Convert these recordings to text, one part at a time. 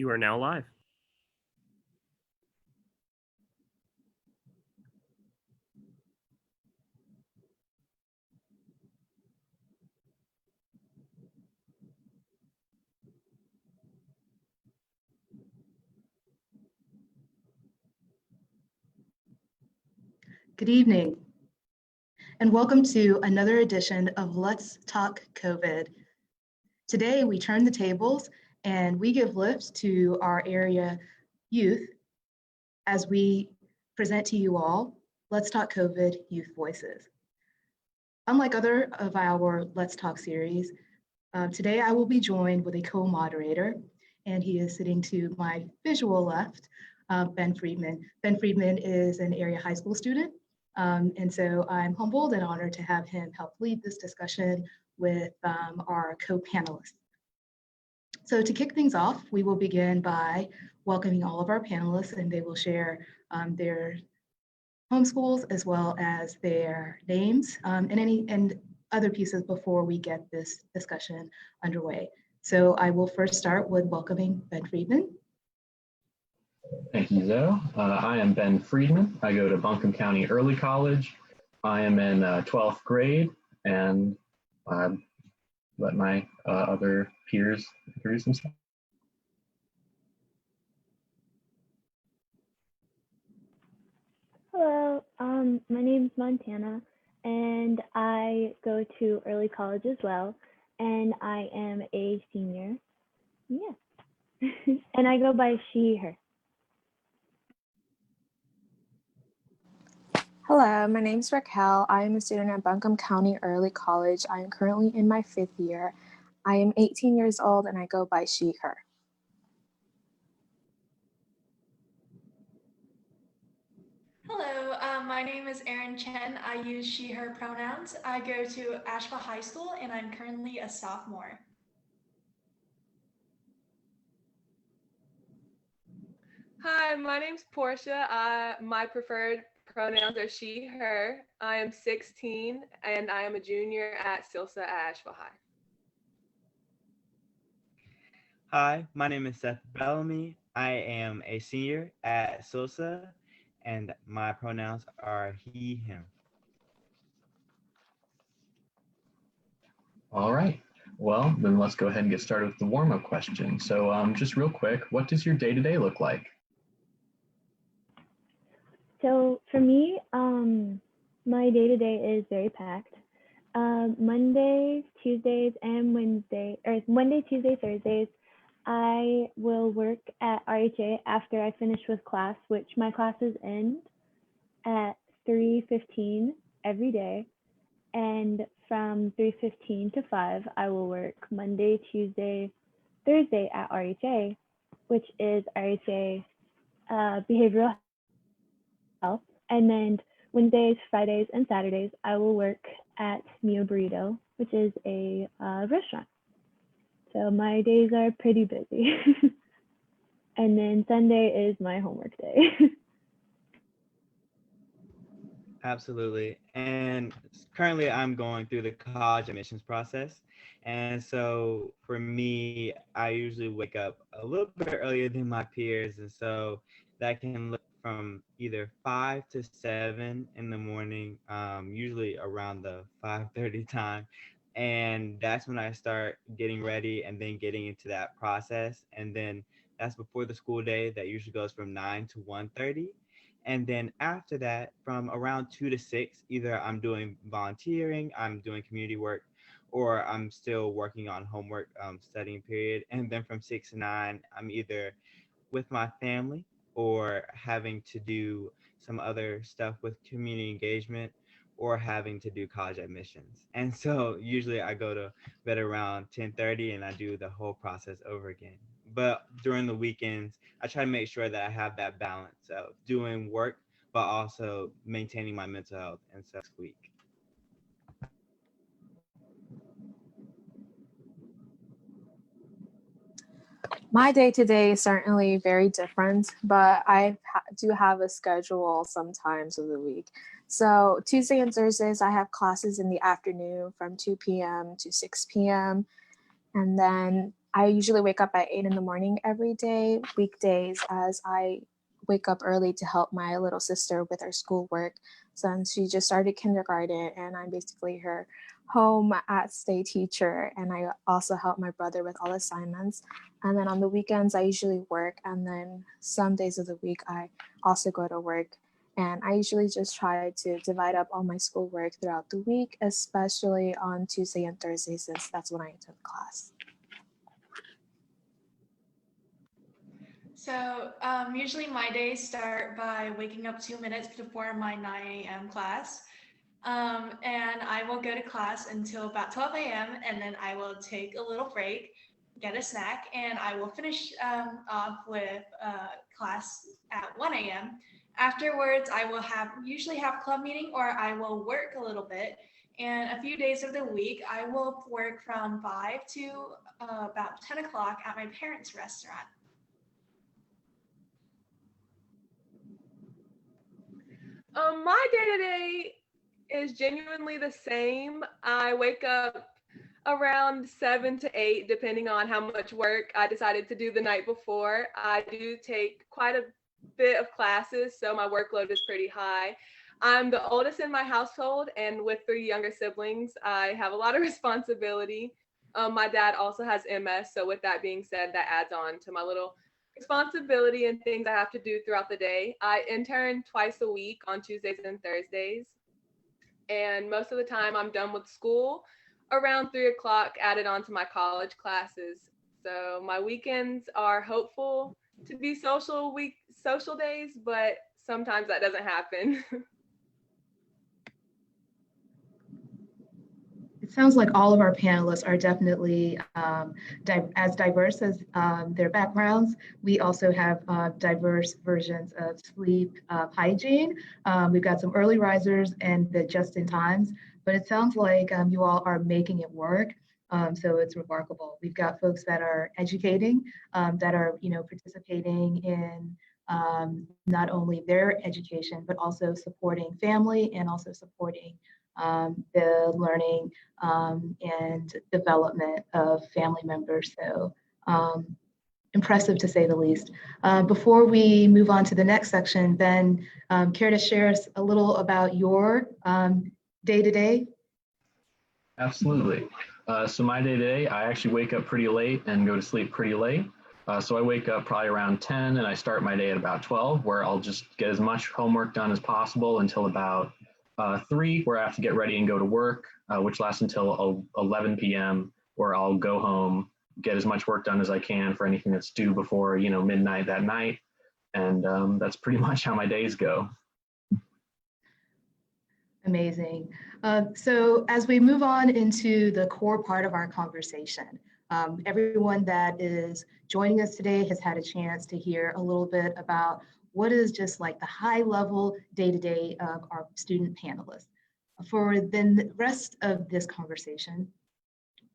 You are now live. Good evening, and welcome to another edition of Let's Talk COVID. Today, we turn the tables and we give lift to our area youth as we present to you all Let's Talk COVID Youth Voices. Unlike other of our Let's Talk series, today I will be joined with a co-moderator, and he is sitting to my visual left, Ben Friedman. Ben Friedman is an area high school student. And so I'm humbled and honored to have him help lead this discussion with our co-panelists. So to kick things off, we will begin by welcoming all of our panelists, and they will share their home schools as well as their names and other pieces before we get this discussion underway. So I will first start with welcoming Ben Friedman. Thank you, Zoe. I am Ben Friedman. I go to Buncombe County Early College. I am in 12th grade, and let my other peers introduce themselves. Hello, my name is Montana, and I go to early college as well, and I am a senior. Yeah, and I go by she, her. Hello, my name is Raquel. I am a student at Buncombe County Early College. I am currently in my 5th year. I am 18 years old and I go by she, her. Hello, my name is Erin Chan. I use she, her pronouns. I go to Asheville High School and I'm currently a sophomore. Hi, my name's Portia. My preferred pronouns are she, her. I am 16 and I am a junior at Silsa at Asheville High. Hi, my name is Seth Bellamy. I am a senior at Silsa and my pronouns are he, him. All right. Well, then let's go ahead and get started with the warm-up question. So just real quick, what does your day-to-day look like? So for me, my day-to-day is very packed. Mondays, Tuesdays, and Monday, Tuesday, Thursdays, I will work at RHA after I finish with class, which my classes end at 3:15 every day. And from 3:15 to 5, I will work Monday, Tuesday, Thursday at RHA, which is RHA Behavioral Health. And then Wednesdays, Fridays, and Saturdays, I will work at Mio Burrito, which is a restaurant. So my days are pretty busy. And then Sunday is my homework day. Absolutely. And currently I'm going through the college admissions process. And so for me, I usually wake up a little bit earlier than my peers. And so that can look from either 5 to 7 in the morning, usually around the 5:30 time. And that's when I start getting ready and then getting into that process. And then that's before the school day that usually goes from 9 to 1:30. And then after that, from around 2 to 6, either I'm doing volunteering, I'm doing community work, or I'm still working on homework, studying period. And then from 6 to 9, I'm either with my family or having to do some other stuff with community engagement or having to do college admissions. And so usually I go to bed around 10:30 and I do the whole process over again. But during the weekends, I try to make sure that I have that balance of doing work, but also maintaining my mental health and so next week. My day-to-day is certainly very different, but I do have a schedule sometimes of the week. So Tuesday and Thursdays, I have classes in the afternoon from 2 p.m. to 6 p.m. And then I usually wake up at 8 in the morning every day, weekdays, as I wake up early to help my little sister with her schoolwork since she just started kindergarten and I'm basically her home at stay teacher. And I also help my brother with all assignments. And then on the weekends, I usually work. And then some days of the week, I also go to work. And I usually just try to divide up all my schoolwork throughout the week, especially on Tuesday and Thursday, since that's when I attend class. So usually my days start by waking up 2 minutes before my 9 a.m. class. And I will go to class until about 12 a.m. and then I will take a little break, get a snack, and I will finish off with class at 1 a.m. Afterwards, I will usually have club meeting or I will work a little bit. And a few days of the week, I will work from 5 to about 10 o'clock at my parents' restaurant. My day-to-day is genuinely the same. I wake up around 7 to 8, depending on how much work I decided to do the night before. I do take quite a bit of classes, so my workload is pretty high. I'm the oldest in my household, and with 3 younger siblings, I have a lot of responsibility. My dad also has MS, so with that being said, that adds on to my little responsibility and things I have to do throughout the day. I intern twice a week on Tuesdays and Thursdays. And most of the time I'm done with school around 3 o'clock, added on to my college classes. So my weekends are hopeful to be social days, but sometimes that doesn't happen. It sounds like all of our panelists are definitely as diverse as their backgrounds. We also have diverse versions of sleep hygiene. We've got some early risers and the just-in-times, but it sounds like you all are making it work. So it's remarkable. We've got folks that are educating, that are participating in not only their education, but also supporting family and also supporting the learning and development of family members. So impressive to say the least. Before we move on to the next section, Ben, care to share us a little about your day-to-day? Absolutely. So my day-to-day, I actually wake up pretty late and go to sleep pretty late. So I wake up probably around 10 and I start my day at about 12, where I'll just get as much homework done as possible until about 3, where I have to get ready and go to work, which lasts until 11 p.m., where I'll go home, get as much work done as I can for anything that's due before, midnight that night. And that's pretty much how my days go. Amazing. So as we move on into the core part of our conversation, everyone that is joining us today has had a chance to hear a little bit about what is just like the high level day-to-day of our student panelists. For then the rest of this conversation,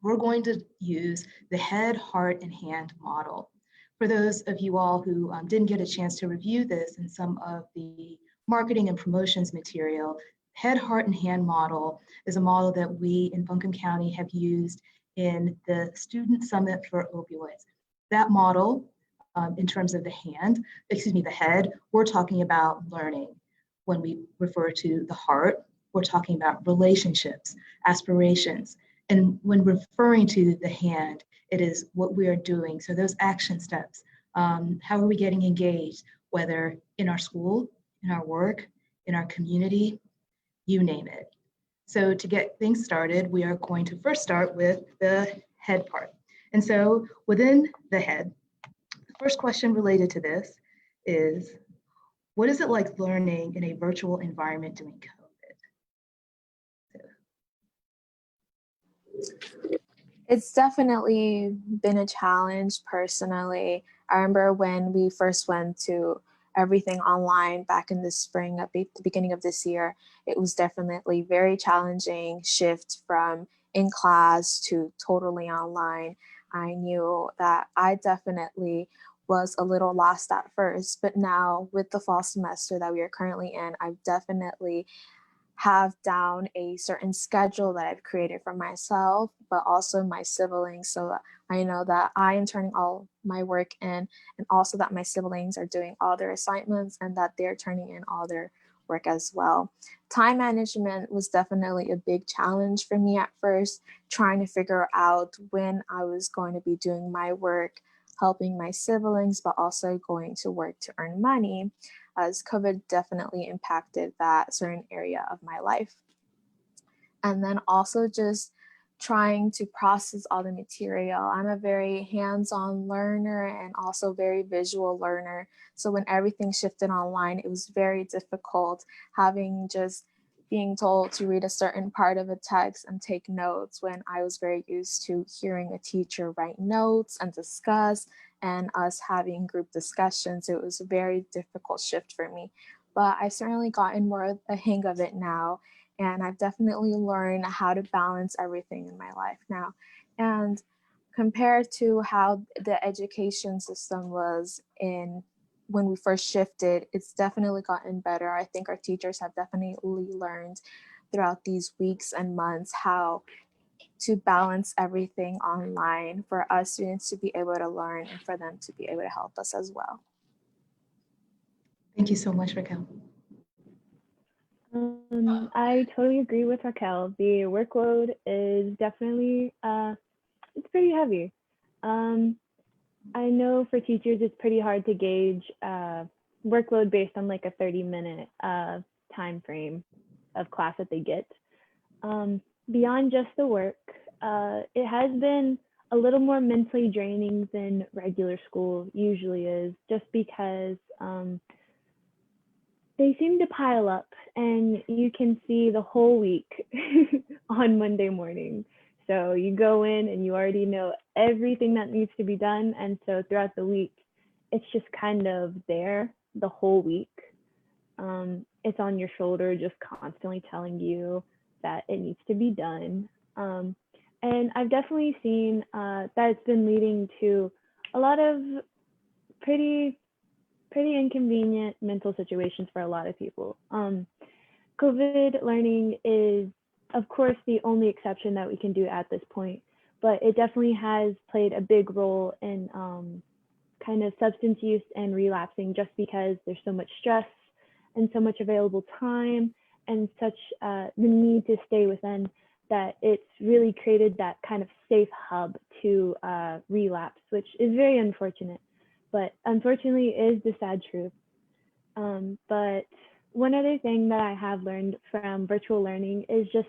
we're going to use the head, heart, and hand model. For those of you all who didn't get a chance to review this in some of the marketing and promotions material, head, heart, and hand model is a model that we in Buncombe County have used in the Student Summit for Opioids. That model, in terms of the head, we're talking about learning. When we refer to the heart, we're talking about relationships, aspirations. And when referring to the hand, it is what we are doing. So those action steps, how are we getting engaged, whether in our school, in our work, in our community, you name it. So to get things started, we are going to first start with the head part. And so within the head, the first question related to this is, what is it like learning in a virtual environment during COVID? It's definitely been a challenge personally. I remember when we first went to everything online back in the spring, at the beginning of this year, it was definitely very challenging shift from in class to totally online. I knew that I definitely was a little lost at first, but now with the fall semester that we are currently in, I've definitely have down a certain schedule that I've created for myself, but also my siblings, so that I know that I am turning all my work in, and also that my siblings are doing all their assignments and that they're turning in all their work as well. Time management was definitely a big challenge for me at first, trying to figure out when I was going to be doing my work, helping my siblings, but also going to work to earn money, as COVID definitely impacted that certain area of my life. And then also just trying to process all the material. I'm a very hands-on learner and also very visual learner. So when everything shifted online, it was very difficult having just being told to read a certain part of a text and take notes when I was very used to hearing a teacher write notes and discuss and us having group discussions. It was a very difficult shift for me, but I've certainly gotten more of a hang of it now. And I've definitely learned how to balance everything in my life now. And compared to how the education system was in when we first shifted, it's definitely gotten better. I think our teachers have definitely learned throughout these weeks and months how to balance everything online for us students to be able to learn and for them to be able to help us as well. Thank you so much, Raquel. I totally agree with Raquel. The workload is definitely, it's pretty heavy. I know for teachers, it's pretty hard to gauge workload based on like a 30-minute time frame of class that they get. Beyond just the work, it has been a little more mentally draining than regular school usually is, just because they seem to pile up and you can see the whole week on Monday morning. So you go in and you already know everything that needs to be done. And so throughout the week, it's just kind of there the whole week. It's on your shoulder, just constantly telling you that it needs to be done. And I've definitely seen that it's been leading to a lot of pretty inconvenient mental situations for a lot of people. COVID learning is, of course, the only exception that we can do at this point, but it definitely has played a big role in kind of substance use and relapsing, just because there's so much stress and so much available time and such the need to stay within, that it's really created that kind of safe hub to relapse, which is very unfortunate. But unfortunately is the sad truth. But one other thing that I have learned from virtual learning is just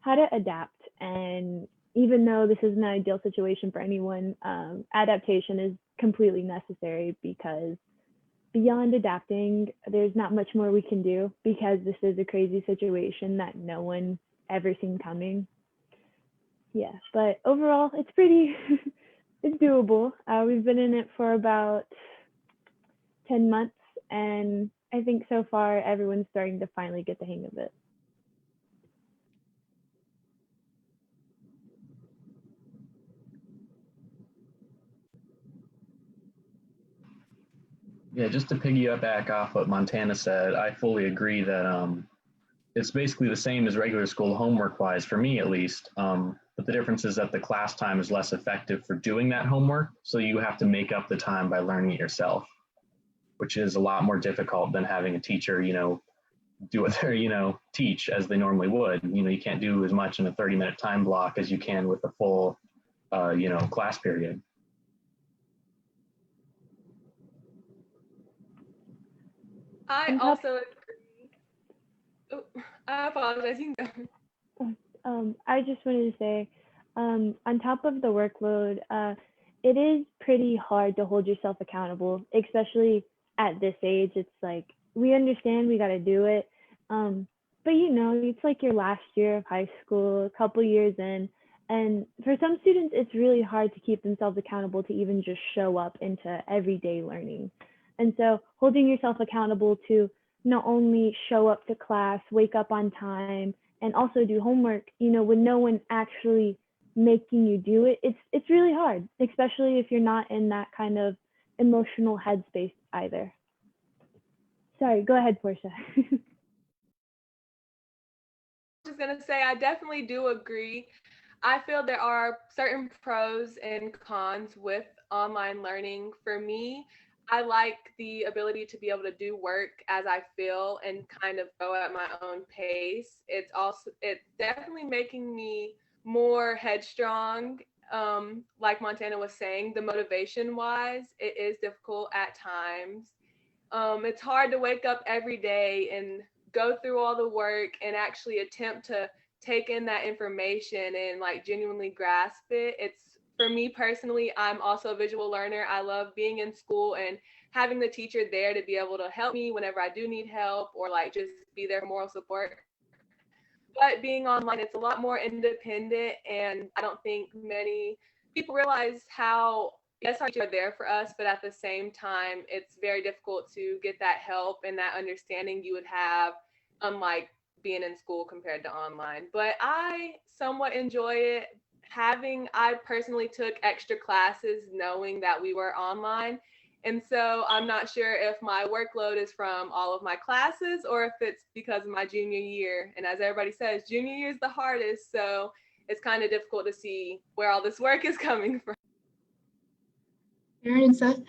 how to adapt. And even though this is an ideal situation for anyone, adaptation is completely necessary, because beyond adapting, there's not much more we can do, because this is a crazy situation that no one ever seen coming. Yeah, but overall, it's pretty it's doable. We've been in it for about 10 months, and I think so far everyone's starting to finally get the hang of it. Yeah, just to piggyback off what Montana said, I fully agree that it's basically the same as regular school homework-wise, for me at least. But the difference is that the class time is less effective for doing that homework, so you have to make up the time by learning it yourself, which is a lot more difficult than having a teacher, do what they, teach as they normally would. You can't do as much in a 30-minute time block as you can with a full, class period. I also agree. Oh, I apologize. You can go. I just wanted to say, on top of the workload, it is pretty hard to hold yourself accountable, especially at this age. It's like, we understand we got to do it. But it's like your last year of high school, a couple years in. And for some students, it's really hard to keep themselves accountable to even just show up into everyday learning. And so holding yourself accountable to not only show up to class, wake up on time, and also do homework, when no one actually making you do it, it's really hard, especially if you're not in that kind of emotional headspace either. Sorry, go ahead, Portia. Just gonna say, I definitely do agree. I feel there are certain pros and cons with online learning. For me, I like the ability to be able to do work as I feel and kind of go at my own pace. It's definitely making me more headstrong. Like Montana was saying, the motivation wise, it is difficult at times. It's hard to wake up every day and go through all the work and actually attempt to take in that information and like genuinely grasp it. It's for me personally, I'm also a visual learner. I love being in school and having the teacher there to be able to help me whenever I do need help or like just be there for moral support. But being online, it's a lot more independent, and I don't think many people realize how, yes, our teachers are there for us, but at the same time, it's very difficult to get that help and that understanding you would have, unlike being in school compared to online. But I somewhat enjoy it. I personally took extra classes knowing that we were online. And so I'm not sure if my workload is from all of my classes or if it's because of my junior year. And as everybody says, junior year is the hardest. So it's kind of difficult to see where all this work is coming from. Erin and Seth,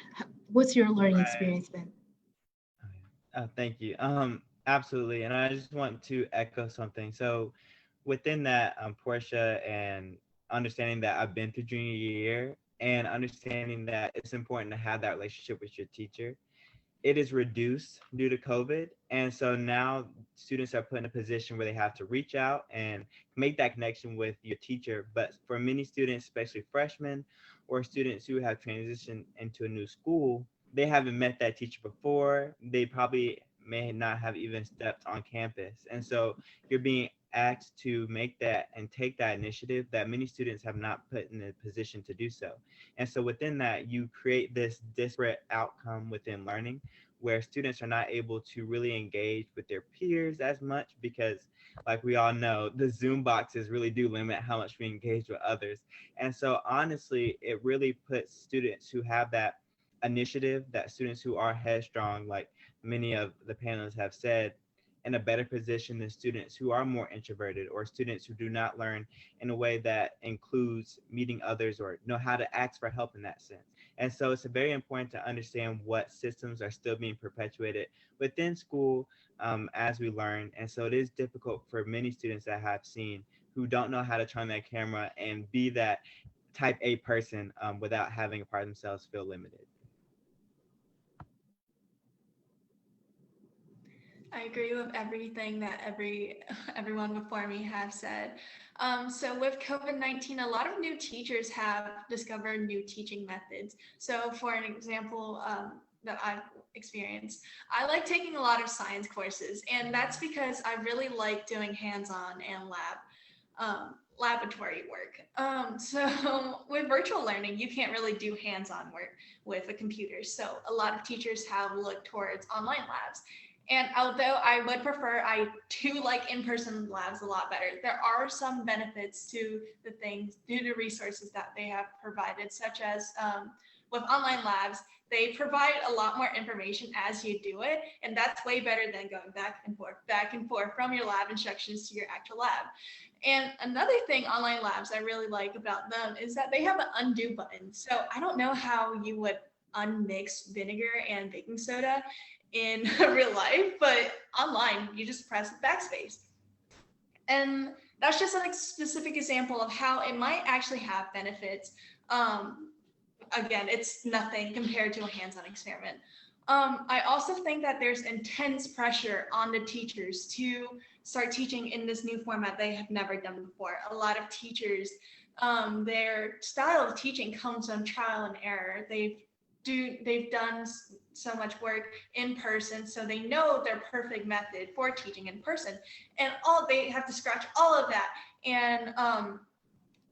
what's your learning Right. experience been? Thank you. Absolutely. And I just want to echo something. So within that, Portia, and understanding that I've been through junior year and understanding that it's important to have that relationship with your teacher, it is reduced due to COVID. And so now students are put in a position where they have to reach out and make that connection with your teacher. But for many students, especially freshmen or students who have transitioned into a new school, they haven't met that teacher before. They probably may not have even stepped on campus. And so you're being asked to make that and take that initiative that many students have not put in a position to do so. And so within that, you create this disparate outcome within learning where students are not able to really engage with their peers as much because, like we all know, the Zoom boxes really do limit how much we engage with others. And so honestly, it really puts students who have that initiative, that students who are headstrong, like many of the panelists have said, in a better position than students who are more introverted or students who do not learn in a way that includes meeting others or know how to ask for help in that sense. And so it's very important to understand what systems are still being perpetuated within school as we learn. And so it is difficult for many students that I have seen who don't know how to turn their camera and be that type A person without having a part of themselves feel limited. I agree with everything that everyone before me have said. So with COVID-19, a lot of new teachers have discovered new teaching methods. So for an example that I've experienced, I like taking a lot of science courses, and that's because I really like doing hands-on and laboratory work. So with virtual learning, you can't really do hands-on work with a computer. So a lot of teachers have looked towards online labs. And although I would prefer, I do like in-person labs a lot better. There are some benefits to the things due to resources that they have provided, such as with online labs, they provide a lot more information as you do it. And that's way better than going back and forth from your lab instructions to your actual lab. And another thing online labs I really like about them is that they have an undo button. So I don't know how you would unmix vinegar and baking soda in real life, but online you just press backspace. And that's just a specific example of how it might actually have benefits. Again, it's nothing compared to a hands-on experiment. I also think that there's intense pressure on the teachers to start teaching in this new format they have never done before. A lot of teachers, their style of teaching comes from trial and error. They've done so much work in person, so they know their perfect method for teaching in person, and they have to scratch all of that and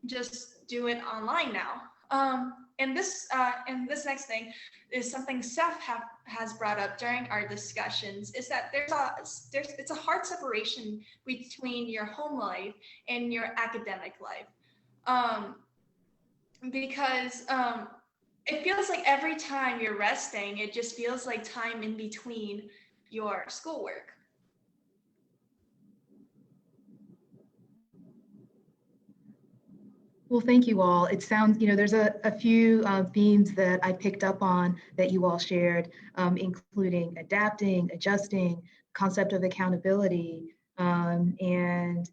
just do it online now. And this next thing is something Seth has brought up during our discussions, is that it's a hard separation between your home life and your academic life, because it feels like every time you're resting, it just feels like time in between your schoolwork. Well, thank you all. It sounds, there's a few themes that I picked up on that you all shared, including adapting, adjusting, concept of accountability, and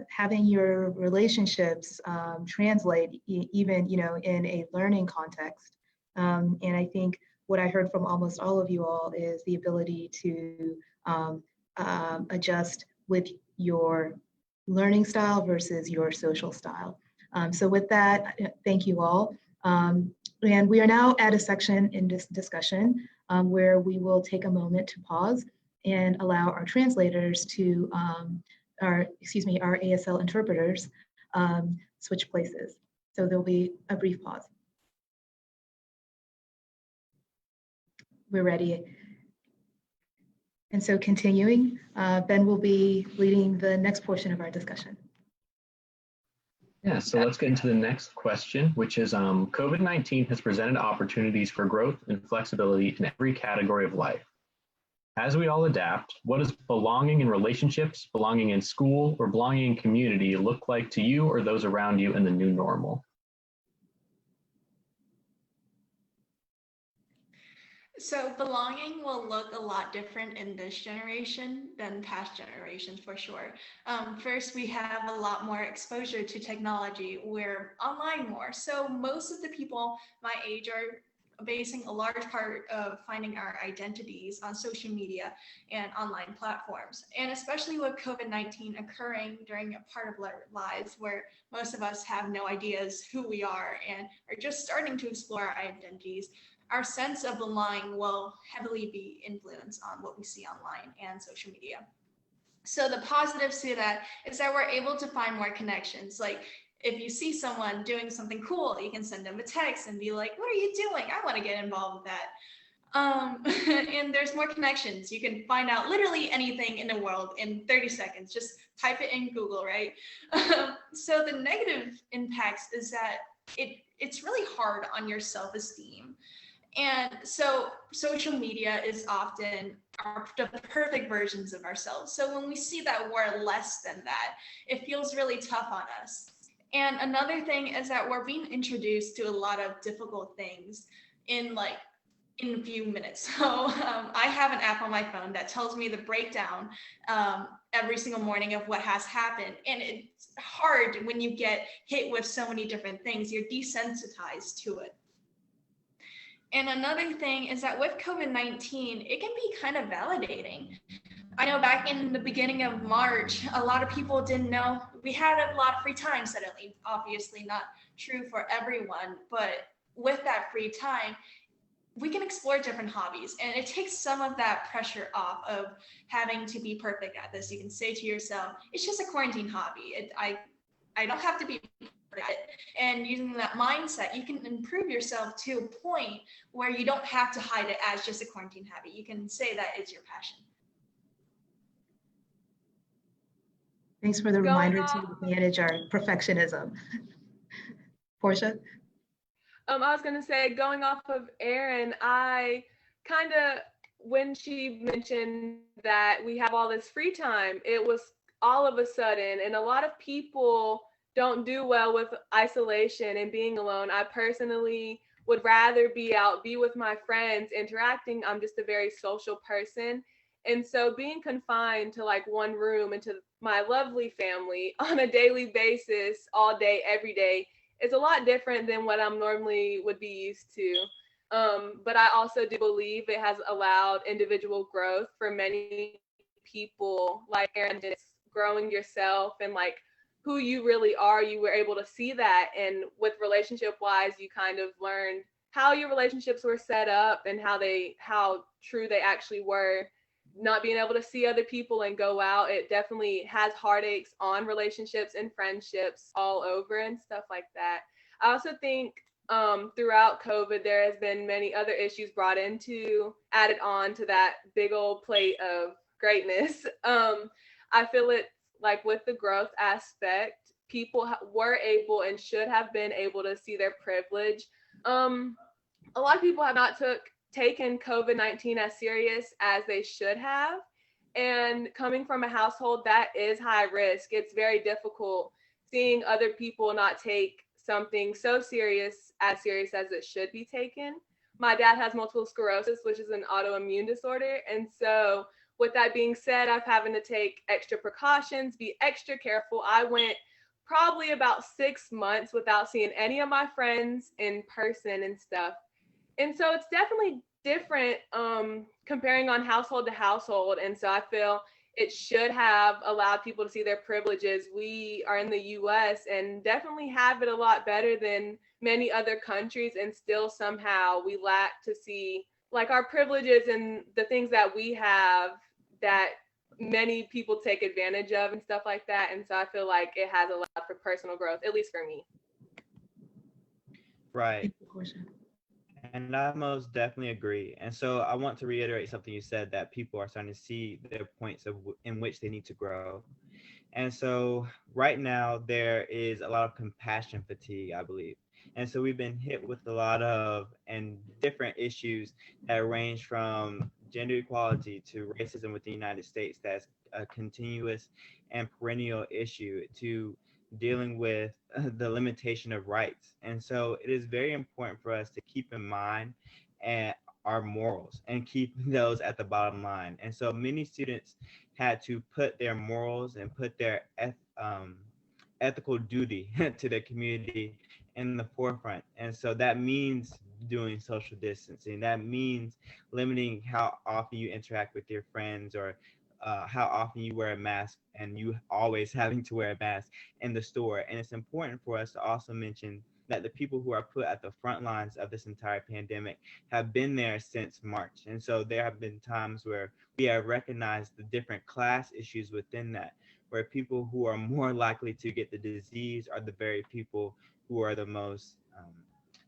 having your relationships translate even, in a learning context. And I think what I heard from almost all of you all is the ability to adjust with your learning style versus your social style. So with that, thank you all. And we are now at a section in this discussion where we will take a moment to pause and allow our translators to, our ASL interpreters switch places. So there'll be a brief pause. We're ready. And so continuing, Ben will be leading the next portion of our discussion. Yeah, so let's get into the next question, which is COVID-19 has presented opportunities for growth and flexibility in every category of life. As we all adapt, what does belonging in relationships, belonging in school, or belonging in community look like to you or those around you in the new normal? So belonging will look a lot different in this generation than past generations for sure. First, we have a lot more exposure to technology. We're online more. So most of the people my age are basing a large part of finding our identities on social media and online platforms. And especially with COVID-19 occurring during a part of our lives where most of us have no ideas who we are and are just starting to explore our identities, our sense of belonging will heavily be influenced on what we see online and social media. So the positives to that is that we're able to find more connections. Like if you see someone doing something cool, you can send them a text and be like, what are you doing? I want to get involved with that. And there's more connections. You can find out literally anything in the world in 30 seconds. Just type it in Google, right? So the negative impacts is that it's really hard on your self-esteem. And so social media is often the perfect versions of ourselves. So when we see that we're less than that, it feels really tough on us. And another thing is that we're being introduced to a lot of difficult things in a few minutes. So I have an app on my phone that tells me the breakdown every single morning of what has happened. And it's hard when you get hit with so many different things. You're desensitized to it. And another thing is that with COVID-19, it can be kind of validating. I know back in the beginning of March, a lot of people didn't know. We had a lot of free time suddenly, obviously not true for everyone, but with that free time, we can explore different hobbies and it takes some of that pressure off of having to be perfect at this. You can say to yourself, it's just a quarantine hobby. I don't have to be at it. And using that mindset, you can improve yourself to a point where you don't have to hide it as just a quarantine hobby. You can say that it's your passion. Thanks for the reminder to manage our perfectionism. Portia? I was going to say, going off of Erin, I kind of, when she mentioned that we have all this free time, it was all of a sudden, and a lot of people don't do well with isolation and being alone. I personally would rather be out, be with my friends, interacting. I'm just a very social person. And so being confined to like one room and to my lovely family on a daily basis, all day, every day, is a lot different than what I'm normally would be used to. But I also do believe it has allowed individual growth for many people, like Erin, it's growing yourself and like who you really are. You were able to see that. And with relationship wise, you kind of learned how your relationships were set up and how true they actually were. Not being able to see other people and go out, it definitely has heartaches on relationships and friendships all over and stuff like that. I also think throughout COVID, there has been many other issues added on to that big old plate of greatness. I feel it's like with the growth aspect, people were able and should have been able to see their privilege. A lot of people have not taken COVID-19 as serious as they should have. And coming from a household that is high risk, it's very difficult seeing other people not take something so serious as it should be taken. My dad has multiple sclerosis, which is an autoimmune disorder. And so with that being said, I've having to take extra precautions, be extra careful. I went probably about 6 months without seeing any of my friends in person and stuff. And so it's definitely different comparing on household to household. And so I feel it should have allowed people to see their privileges. We are in the US and definitely have it a lot better than many other countries, and still somehow we lack to see like our privileges and the things that we have that many people take advantage of and stuff like that. And so I feel like it has a lot for personal growth, at least for me. Right. And I most definitely agree. And so I want to reiterate something you said, that people are starting to see their points in which they need to grow. And so right now there is a lot of compassion fatigue, I believe. And so we've been hit with a lot of and different issues that range from gender equality to racism within the United States. That's a continuous and perennial issue, to dealing with the limitation of rights. And so it is very important for us to keep in mind our morals and keep those at the bottom line. And so many students had to put their morals and put their ethical duty to their community in the forefront. And so that means doing social distancing. That means limiting how often you interact with your friends, or how often you wear a mask, and you always having to wear a mask in the store. And it's important for us to also mention that the people who are put at the front lines of this entire pandemic have been there since March. And so there have been times where we have recognized the different class issues within that, where people who are more likely to get the disease are the very people who are the most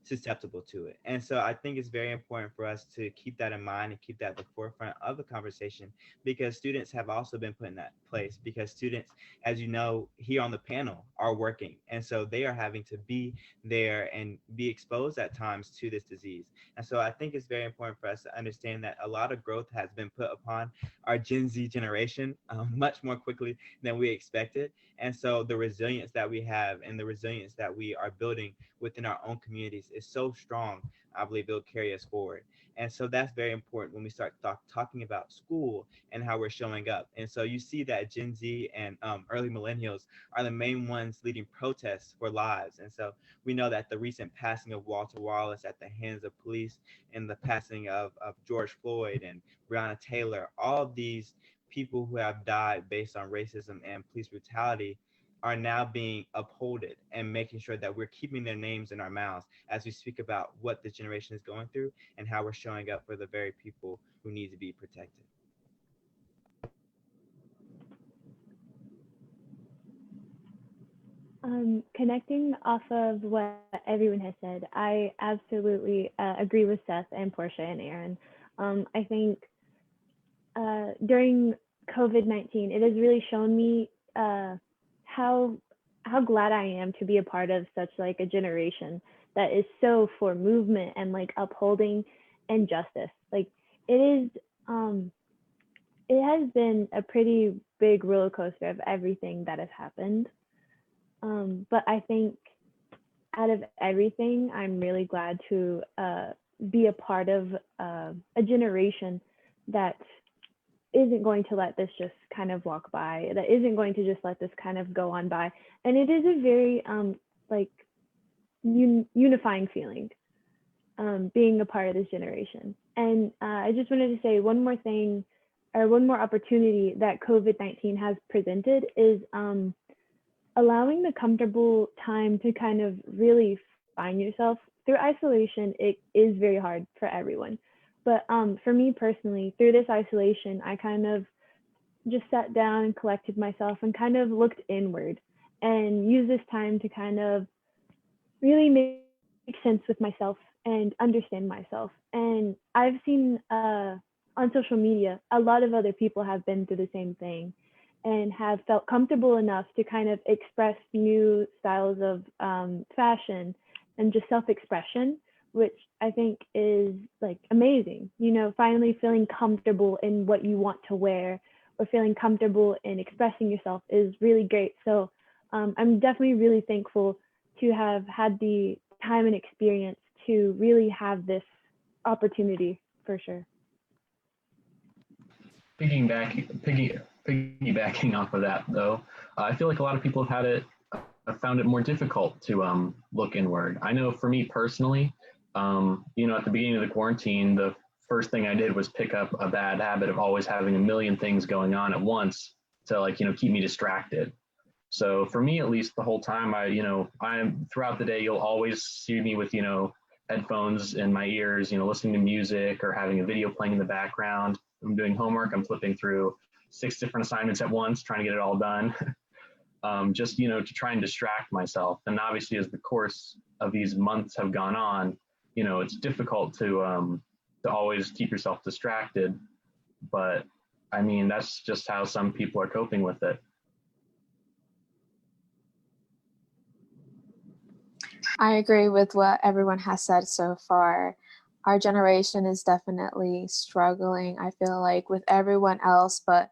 susceptible to it. And so I think it's very important for us to keep that in mind and keep that at the forefront of the conversation, because students have also been put in that place, because students, as you know, here on the panel are working. And so they are having to be there and be exposed at times to this disease. And so I think it's very important for us to understand that a lot of growth has been put upon our Gen Z generation much more quickly than we expected. And so the resilience that we have and the resilience that we are building within our own communities is so strong. I believe it'll carry us forward. And so that's very important when we start talking about school and how we're showing up. And so you see that Gen Z and early millennials are the main ones leading protests for lives. And so we know that the recent passing of Walter Wallace at the hands of police, and the passing of George Floyd and Breonna Taylor, all of these people who have died based on racism and police brutality are now being upholded, and making sure that we're keeping their names in our mouths as we speak about what this generation is going through and how we're showing up for the very people who need to be protected. Connecting off of what everyone has said, I absolutely agree with Seth and Portia and Erin. I think during COVID-19, it has really shown me how glad I am to be a part of such like a generation that is so for movement and like upholding injustice. Like it has been a pretty big roller coaster of everything that has happened. But I think out of everything, I'm really glad to be a part of a generation that isn't going to let this just kind of walk by, that isn't going to just let this kind of go on by. And it is a very like unifying feeling, being a part of this generation. And I just wanted to say one more thing, or one more opportunity that COVID-19 has presented is allowing the comfortable time to kind of really find yourself. Through isolation, it is very hard for everyone. But for me personally, through this isolation, I kind of just sat down and collected myself and kind of looked inward and used this time to kind of really make sense with myself and understand myself. And I've seen on social media, a lot of other people have been through the same thing and have felt comfortable enough to kind of express new styles of fashion and just self-expression, which I think is like amazing. You know, finally feeling comfortable in what you want to wear or feeling comfortable in expressing yourself is really great. So I'm definitely really thankful to have had the time and experience to really have this opportunity for sure. Piggybacking off of that, though, I feel like a lot of people have found it more difficult to look inward. I know for me personally, at the beginning of the quarantine, the first thing I did was pick up a bad habit of always having a million things going on at once to keep me distracted. So for me, at least, the whole time, I'm throughout the day, you'll always see me with, headphones in my ears, listening to music or having a video playing in the background. I'm doing homework. I'm flipping through 6 different assignments at once, trying to get it all done. Just, to try and distract myself. And obviously, as the course of these months have gone on, it's difficult to always keep yourself distracted. But I mean, that's just how some people are coping with it. I agree with what everyone has said so far. Our generation is definitely struggling, I feel like, with everyone else, but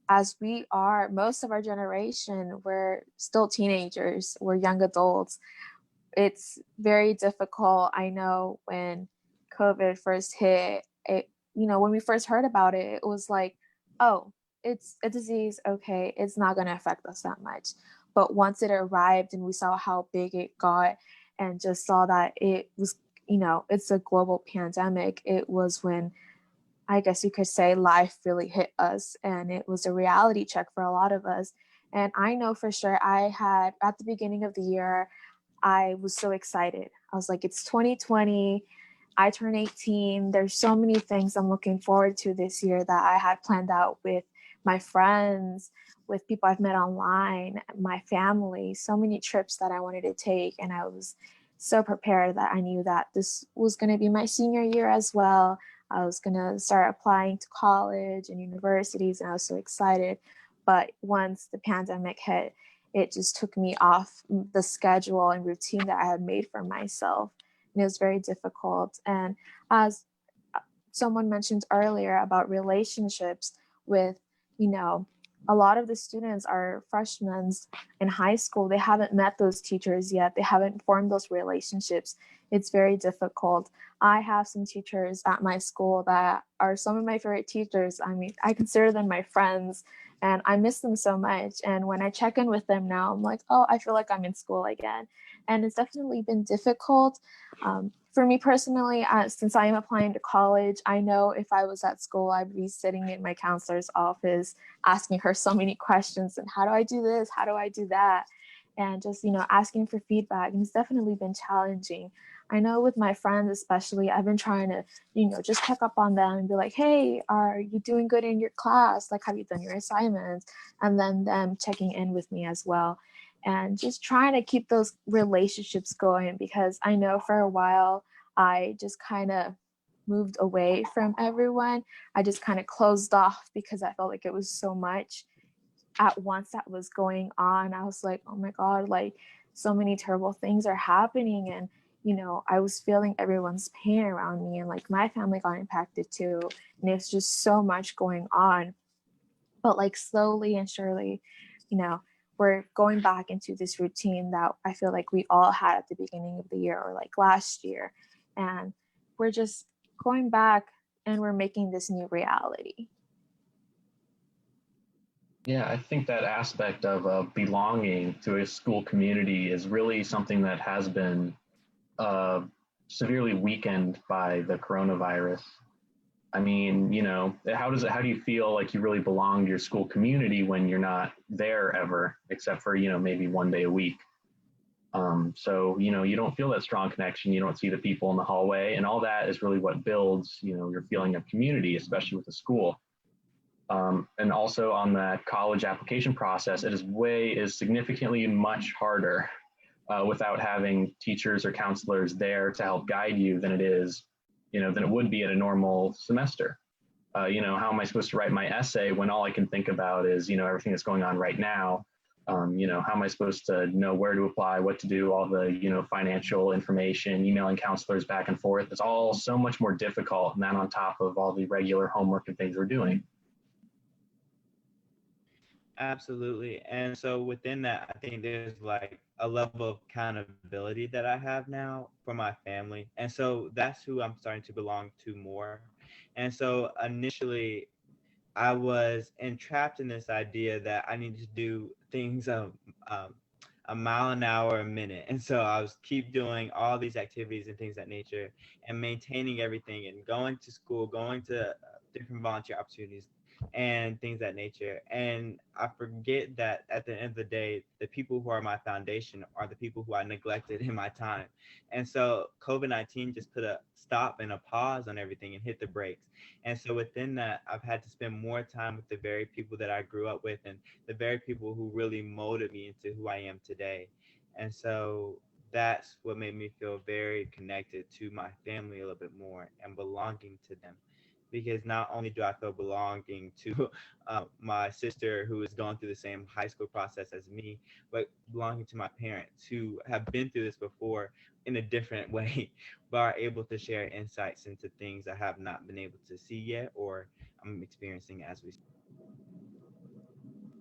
as we are, most of our generation, we're still teenagers, we're young adults. It's very difficult. I know when COVID first hit, when we first heard about it, it was like, oh, it's a disease. Okay, it's not going to affect us that much. But once it arrived and we saw how big it got and just saw that it was, it's a global pandemic, it was when I guess you could say life really hit us, and it was a reality check for a lot of us. And I know for sure at the beginning of the year, I was so excited. I was like, it's 2020. I turned 18. There's so many things I'm looking forward to this year that I had planned out with my friends, with people I've met online, my family, so many trips that I wanted to take. And I was so prepared that I knew that this was going to be my senior year as well. I was going to start applying to college and universities, and I was so excited. But once the pandemic hit, it just took me off the schedule and routine that I had made for myself. And it was very difficult. And as someone mentioned earlier about relationships with, a lot of the students are freshmen in high school. They haven't met those teachers yet. They haven't formed those relationships. It's very difficult. I have some teachers at my school that are some of my favorite teachers. I mean, I consider them my friends, and I miss them so much. And when I check in with them now, I'm like, oh, I feel like I'm in school again. And it's definitely been difficult. For me personally, since I am applying to college, I know if I was at school, I'd be sitting in my counselor's office asking her so many questions, and how do I do this? How do I do that? And just, asking for feedback. And it's definitely been challenging. I know with my friends, especially, I've been trying to, just check up on them and be like, hey, are you doing good in your class? Like, have you done your assignments? And then them checking in with me as well. And just trying to keep those relationships going, because I know for a while I just kind of moved away from everyone. I just kind of closed off because I felt like it was so much at once that was going on. I was like, oh my God, like so many terrible things are happening. And, I was feeling everyone's pain around me, and like my family got impacted too. And it's just so much going on. But like slowly and surely, we're going back into this routine that I feel like we all had at the beginning of the year or like last year. And we're just going back and we're making this new reality. Yeah, I think that aspect of belonging to a school community is really something that has been severely weakened by the coronavirus. I mean, how do you feel like you really belong to your school community when you're not there ever, except for, maybe one day a week? So, you don't feel that strong connection. You don't see the people in the hallway, and all that is really what builds, your feeling of community, especially with the school. And also on that college application process, it is significantly much harder without having teachers or counselors there to help guide you than it would be at a normal semester. How am I supposed to write my essay when all I can think about is, everything that's going on right now? How am I supposed to know where to apply, what to do, all the, financial information, emailing counselors back and forth? It's all so much more difficult, and then on top of all the regular homework and things we're doing. Absolutely. And so within that, I think there's like a level of accountability that I have now for my family. And so that's who I'm starting to belong to more. And so initially, I was entrapped in this idea that I need to do things um, a mile an hour a minute. And so I was keep doing all these activities and things of that nature and maintaining everything and going to school, going to different volunteer opportunities and things of that nature. And I forget that at the end of the day, the people who are my foundation are the people who I neglected in my time. And so COVID-19 just put a stop and a pause on everything and hit the brakes. And so within that, I've had to spend more time with the very people that I grew up with and the very people who really molded me into who I am today. And so that's what made me feel very connected to my family a little bit more and belonging to them. Because not only do I feel belonging to my sister who is going through the same high school process as me, but belonging to my parents who have been through this before in a different way, but are able to share insights into things I have not been able to see yet or I'm experiencing as we speak.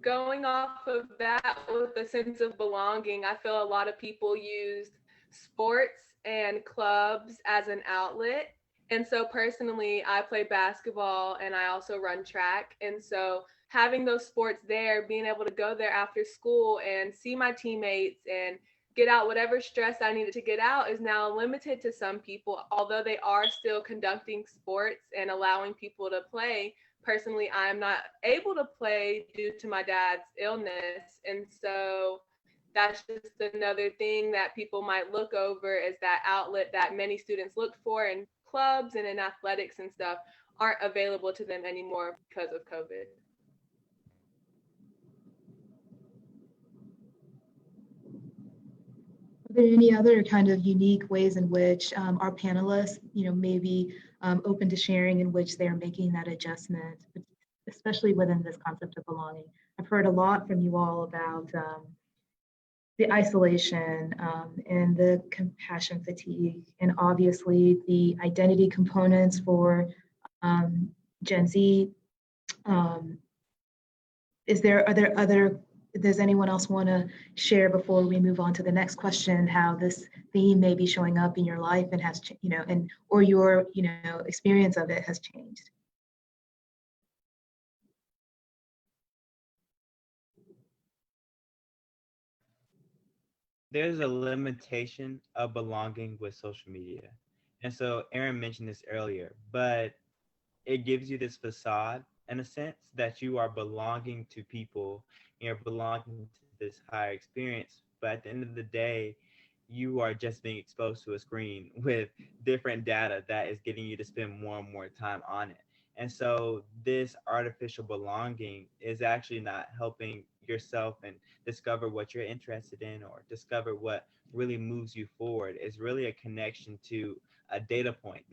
Going off of that with a sense of belonging, I feel a lot of people use sports and clubs as an outlet. And so personally, I play basketball and I also run track. And so having those sports there, being able to go there after school and see my teammates and get out whatever stress I needed to get out is now limited to some people, although they are still conducting sports and allowing people to play. Personally, I'm not able to play due to my dad's illness. And so that's just another thing that people might look over as that outlet that many students look for in clubs and in athletics and stuff aren't available to them anymore because of COVID. Are there any other kind of unique ways in which our panelists, may be open to sharing in which they're making that adjustment, especially within this concept of belonging? I've heard a lot from you all about the isolation and the compassion fatigue, and obviously the identity components for Gen Z. Are there other, does anyone else want to share before we move on to the next question, how this theme may be showing up in your life and has, or your, experience of it has changed? There's a limitation of belonging with social media. And so Erin mentioned this earlier, but it gives you this facade in a sense that you are belonging to people, you're belonging to this higher experience. But at the end of the day, you are just being exposed to a screen with different data that is getting you to spend more and more time on it. And so this artificial belonging is actually not helping yourself and discover what you're interested in or discover what really moves you forward. It's really a connection to a data point.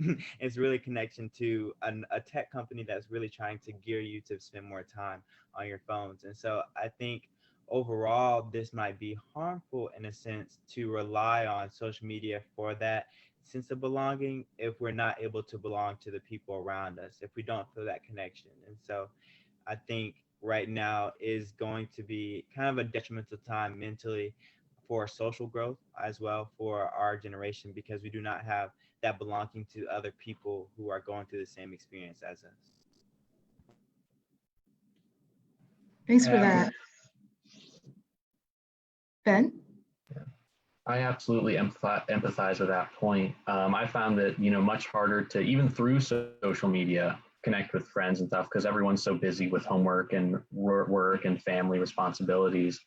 It's really a connection to a tech company that's really trying to gear you to spend more time on your phones. And so I think overall, this might be harmful in a sense to rely on social media for that sense of belonging if we're not able to belong to the people around us, if we don't feel that connection. And so I think right now is going to be kind of a detrimental time mentally for social growth as well for our generation, because we do not have that belonging to other people who are going through the same experience as us. Thanks for that. Ben? I absolutely empathize with that point. I found that, much harder to, even through social media, connect with friends and stuff because everyone's so busy with homework and work and family responsibilities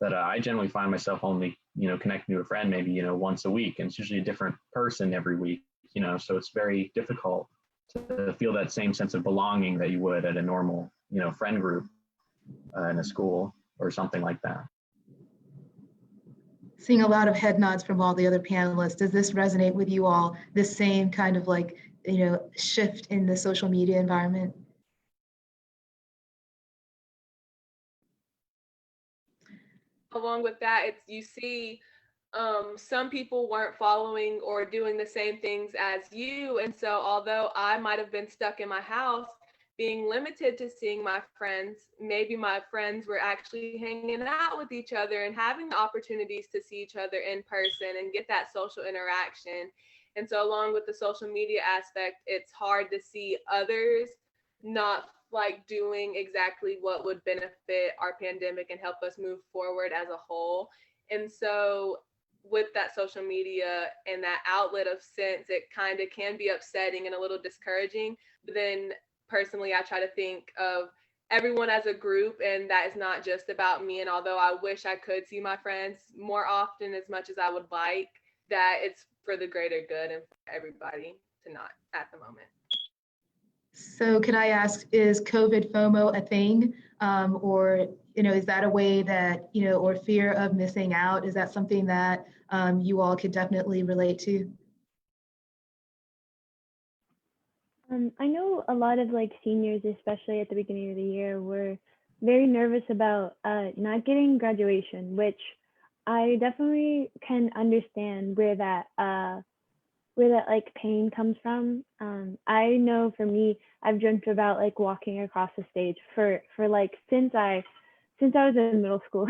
that I generally find myself only, connecting to a friend maybe, once a week. And it's usually a different person every week, so it's very difficult to feel that same sense of belonging that you would at a normal, friend group in a school or something like that. Seeing a lot of head nods from all the other panelists. Does this resonate with you all? This same kind of shift in the social media environment? Along with that, you see some people weren't following or doing the same things as you. And so although I might have been stuck in my house, being limited to seeing my friends, maybe my friends were actually hanging out with each other and having the opportunities to see each other in person and get that social interaction. And so along with the social media aspect, it's hard to see others not like doing exactly what would benefit our pandemic and help us move forward as a whole. And so with that social media and that outlet of sense, it kind of can be upsetting and a little discouraging. But then personally, I try to think of everyone as a group, and that is not just about me. And although I wish I could see my friends more often as much as I would like, that it's for the greater good and for everybody to not at the moment. So could I ask, is COVID FOMO a thing? Or, is that a way that, or fear of missing out? Is that something that you all could definitely relate to? I know a lot of like seniors, especially at the beginning of the year, were very nervous about not getting graduation, which I definitely can understand where that like pain comes from. I know for me, I've dreamt about like walking across the stage for like since I was in middle school.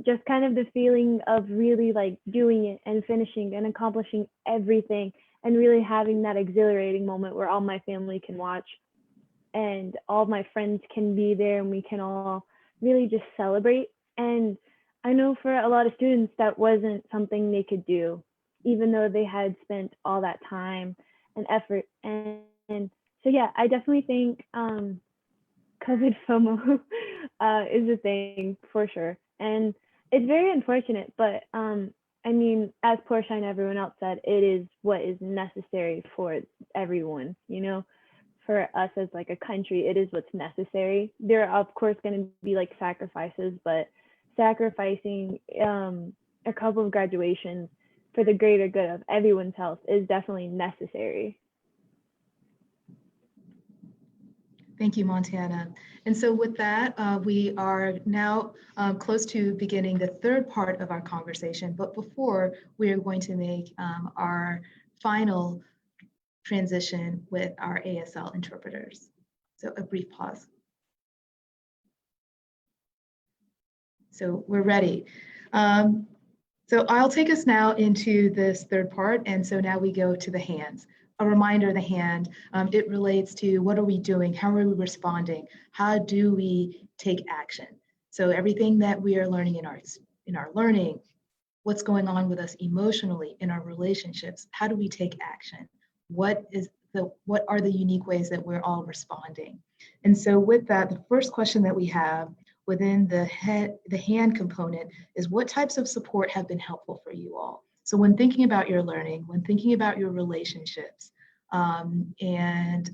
Just kind of the feeling of really like doing it and finishing and accomplishing everything and really having that exhilarating moment where all my family can watch and all my friends can be there and we can all really just celebrate. And I know for a lot of students that wasn't something they could do, even though they had spent all that time and effort. And so, yeah, I definitely think COVID FOMO is a thing for sure. And it's very unfortunate, but I mean, as Portia and everyone else said, it is what is necessary for everyone, for us as like a country, it is what's necessary. There are of course going to be like sacrifices, but sacrificing a couple of graduations for the greater good of everyone's health is definitely necessary. Thank you, Montana. And so with that, we are now close to beginning the third part of our conversation. But before, we are going to make our final transition with our ASL interpreters. So a brief pause. So we're ready. So I'll take us now into this third part. And so now we go to the hands. A reminder, the hand, it relates to what are we doing? How are we responding? How do we take action? So everything that we are learning in our learning, what's going on with us emotionally in our relationships, how do we take action? What are the unique ways that we're all responding? And so with that, the first question that we have within the hand component is what types of support have been helpful for you all? So when thinking about your learning, when thinking about your relationships, and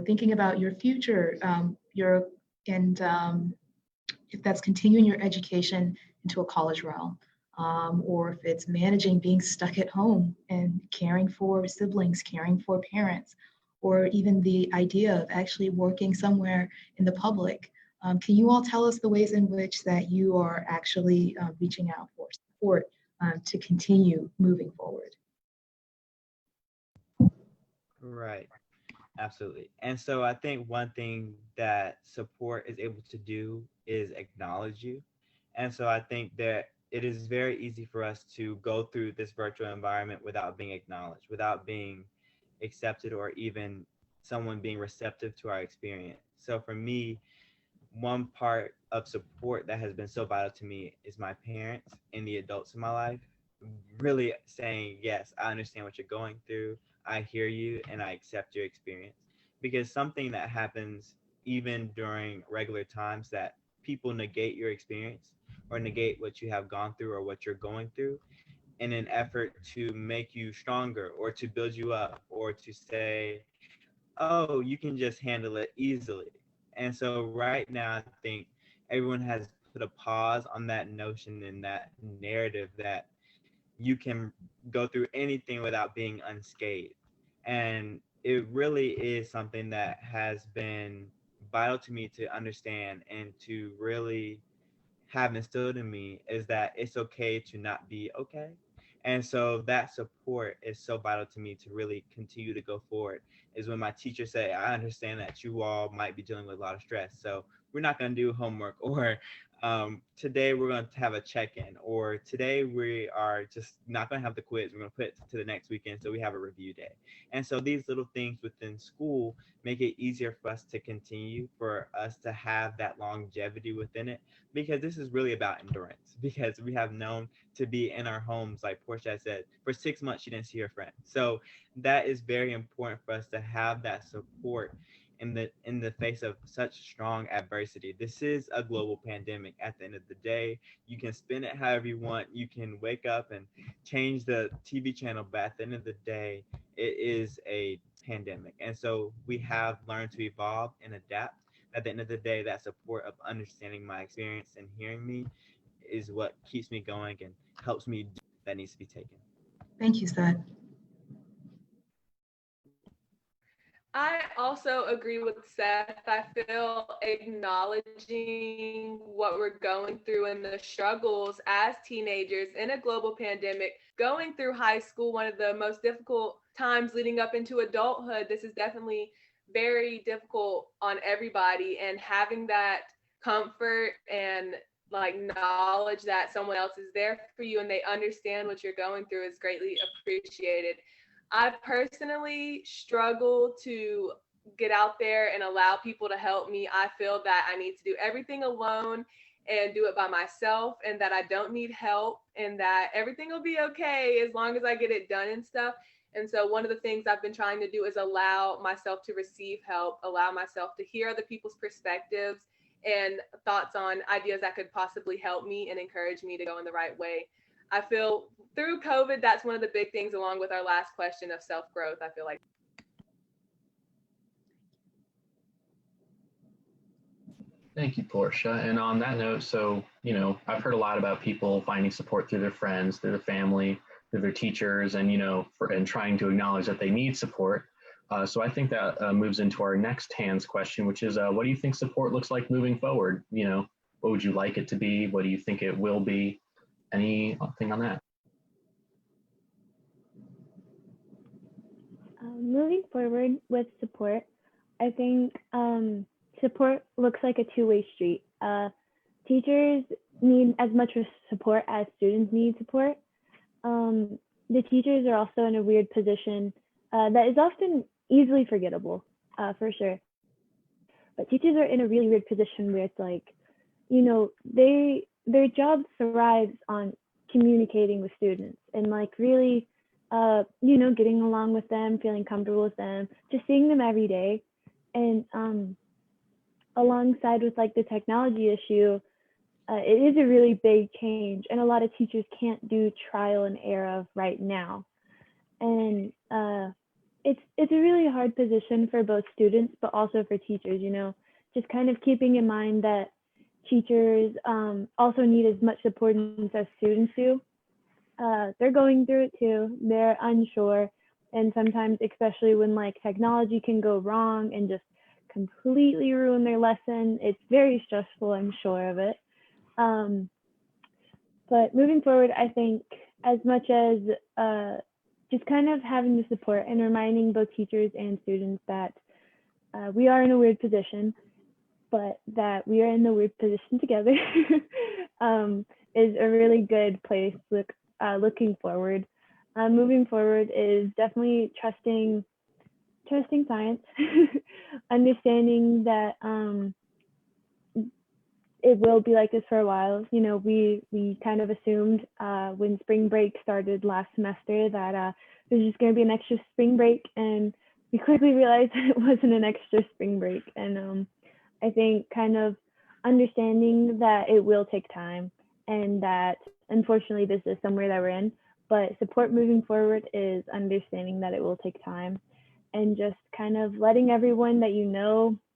thinking about your future, if that's continuing your education into a college realm, or if it's managing being stuck at home and caring for siblings, caring for parents, or even the idea of actually working somewhere in the public. Can you all tell us the ways in which that you are actually reaching out for support to continue moving forward? Right. Absolutely. And so I think one thing that support is able to do is acknowledge you. And so I think that it is very easy for us to go through this virtual environment without being acknowledged, without being accepted, or even someone being receptive to our experience. So for me, one part of support that has been so vital to me is my parents and the adults in my life really saying, yes, I understand what you're going through. I hear you and I accept your experience. Because something that happens even during regular times, that people negate your experience or negate what you have gone through or what you're going through in an effort to make you stronger or to build you up or to say, oh, you can just handle it easily. And so right now, I think everyone has put a pause on that notion and that narrative that you can go through anything without being unscathed. And it really is something that has been vital to me to understand and to really have instilled in me, is that it's okay to not be okay. And so that support support is so vital to me to really continue to go forward is when my teachers say, I understand that you all might be dealing with a lot of stress, so we're not going to do homework, or today we're going to have a check-in, or today we are just not going to have the quiz, we're going to put it to the next weekend so we have a review day. And so these little things within school make it easier for us to continue, for us to have that longevity within it, because this is really about endurance, because we have known to be in our homes, like Portia said, for 6 months she didn't see her friend. So that is very important for us to have that support in the face of such strong adversity. This is a global pandemic. At the end of the day, you can spin it however you want. You can wake up and change the TV channel, but at the end of the day, it is a pandemic. And so we have learned to evolve and adapt. At the end of the day, that support of understanding my experience and hearing me is what keeps me going and helps me do that needs to be taken. Thank you, Seth. I also agree with Seth. I feel acknowledging what we're going through and the struggles as teenagers in a global pandemic, going through high school, one of the most difficult times leading up into adulthood. This is definitely very difficult on everybody, and having that comfort and like knowledge that someone else is there for you and they understand what you're going through is greatly appreciated. I personally struggle to get out there and allow people to help me. I feel that I need to do everything alone and do it by myself, and that I don't need help, and that everything will be okay as long as I get it done and stuff. And so one of the things I've been trying to do is allow myself to receive help, allow myself to hear other people's perspectives and thoughts on ideas that could possibly help me and encourage me to go in the right way. I feel through COVID, that's one of the big things, along with our last question of self-growth, I feel like. Thank you, Portia. And on that note, so, I've heard a lot about people finding support through their friends, through their family, through their teachers, and, and trying to acknowledge that they need support. So I think that moves into our next hands question, which is, what do you think support looks like moving forward? What would you like it to be? What do you think it will be? Anything on that? Moving forward with support, I think support looks like a two-way street. Teachers need as much support as students need support. The teachers are also in a weird position that is often easily forgettable, for sure. But teachers are in a really weird position where it's like, their job thrives on communicating with students and like really, getting along with them, feeling comfortable with them, just seeing them every day. And alongside with like the technology issue, it is a really big change, and a lot of teachers can't do trial and error right now. And it's a really hard position for both students, but also for teachers, just kind of keeping in mind that teachers also need as much support as students do. They're going through it too. They're unsure. And sometimes, especially when like technology can go wrong and just completely ruin their lesson, it's very stressful, I'm sure of it. But moving forward, I think as much as just kind of having the support and reminding both teachers and students that we are in a weird position, but that we are in the weird position together is a really good place looking forward. Moving forward is definitely trusting science, understanding that it will be like this for a while. We kind of assumed when spring break started last semester that there's just going to be an extra spring break, and we quickly realized that it wasn't an extra spring break. And I think kind of understanding that it will take time, and that unfortunately this is somewhere that we're in, but support moving forward is understanding that it will take time, and just kind of letting everyone that